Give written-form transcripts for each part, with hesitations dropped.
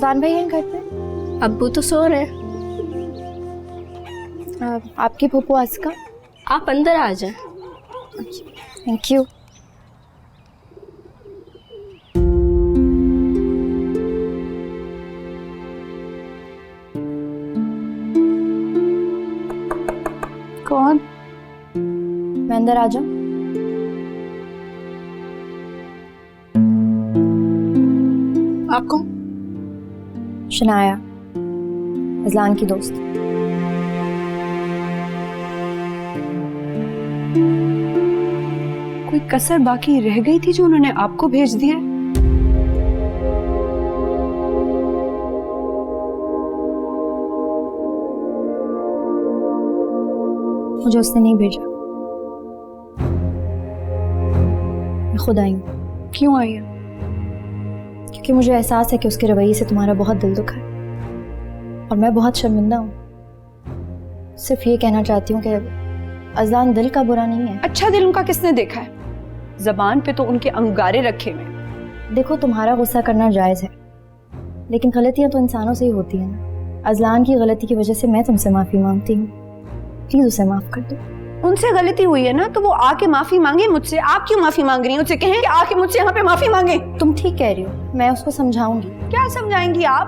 सुल्तान भाई हैं घर पे? अब्बू तो सो रहे हैं। आपकी फूफू आस्का? आप अंदर आ जाएं। Thank you. कौन? मैं अंदर आ जाऊं? आप कौन? शनाया, अजलान की दोस्त। कोई कसर बाकी रह गई थी जो उन्होंने आपको भेज दिया है? मुझे उसने नहीं भेजा, मैं खुद आई हूँ। क्यों आई है? क्योंकि मुझे एहसास है कि उसके रवैये से तुम्हारा बहुत दिल दुखा है और मैं बहुत शर्मिंदा हूँ। सिर्फ ये कहना चाहती हूँ कि अजलान दिल का बुरा नहीं है। अच्छा दिल उनका किसने देखा है? जबान पे तो उनके अंगारे रखे हुए। देखो, तुम्हारा गुस्सा करना जायज़ है, लेकिन गलतियाँ तो इंसानों से ही होती हैं ना। अजलान की गलती की वजह से मैं तुमसे माफ़ी मांगती हूँ, प्लीज़ उसे माफ़ कर दो। उनसे गलती हुई है ना तो वो आके माफी मांगे मुझसे। आप क्यों माफी मांग रही हैं? उनसे कहें कि आके मुझसे यहाँ पे माफी मांगे। तुम ठीक कह रही हो, मैं उसको समझाऊंगी। क्या समझाएंगी आप?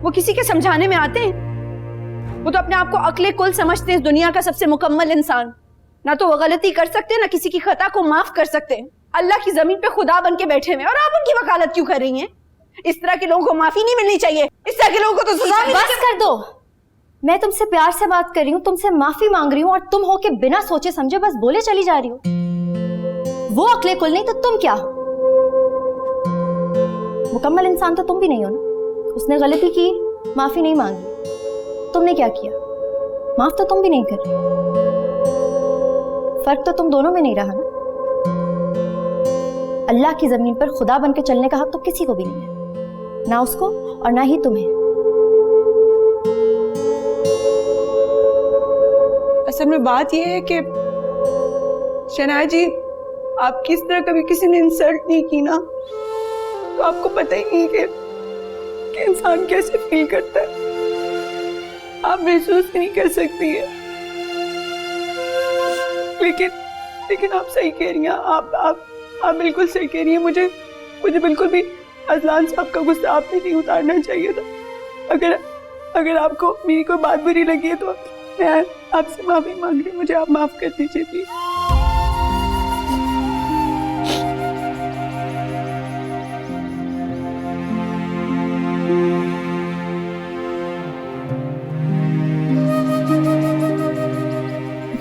वो किसी के समझाने में आते हैं? वो तो अपने आप को अक्ले कुल समझते हैं, इस दुनिया का सबसे मुकम्मल इंसान। ना तो वो गलती कर सकते हैं, ना किसी की खता को माफ कर सकते हैं। अल्लाह की जमीन पे खुदा बन के बैठे हुए और आप उनकी वकालत क्यों कर रही हैं? इस तरह के लोगों को माफी नहीं मिलनी चाहिए, इस तरह के लोगों को तो सजा मिलनी चाहिए। बस कर दो, मैं तुमसे प्यार से बात कर रही हूँ, तुमसे माफी मांग रही हूँ और तुम हो के बिना सोचे समझे बस बोले चली जा रही हो। वो अक्ले कुल नहीं तो तुम क्या हो? मुकम्मल इंसान तो तुम भी नहीं हो ना। उसने गलती की, माफी नहीं मांगी, तुमने क्या किया? माफ तो तुम भी नहीं कर रही। फर्क तो तुम दोनों में नहीं रहा ना। अल्लाह की जमीन पर खुदा बन के चलने का हक तो किसी को भी नहीं है, ना उसको और ना ही तुम्हें। असल में बात यह है कि शनाया जी, आपकी इस तरह कभी किसी ने इंसल्ट नहीं की ना, तो आपको पता ही नहीं कि इंसान कैसे फील करता है। आप महसूस नहीं कर सकती है। लेकिन आप सही कह रही हैं। आप बिल्कुल सही कह रही हैं। मुझे बिल्कुल भी अजलान साहब का गुस्सा आप पे नहीं उतारना चाहिए था। अगर आपको मेरी कोई बात बुरी लगी है तो मैं आपसे माफी मांग रही हूँ। मुझे आप माफ कर दीजिए प्लीज।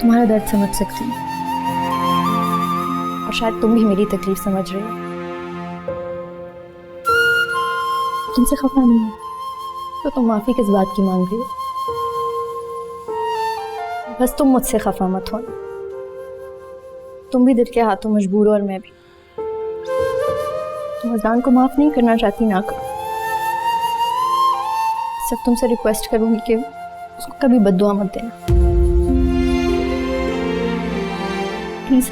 तुम्हारा दर्द समझ सकती हूँ और शायद तुम भी मेरी तकलीफ समझ रहे हो। तुमसे खफा नहीं है तो तुम माफी किस बात की मांग रही हो? बस तुम मुझसे खफा मत हो। तुम भी दिल के हाथों मजबूर हो और मैं भी। तुम अज़लान को माफ नहीं करना चाहती, ना करो। सिर्फ तुमसे रिक्वेस्ट करूंगी कि उसको कभी बद्दुआ मत देना, प्लीज।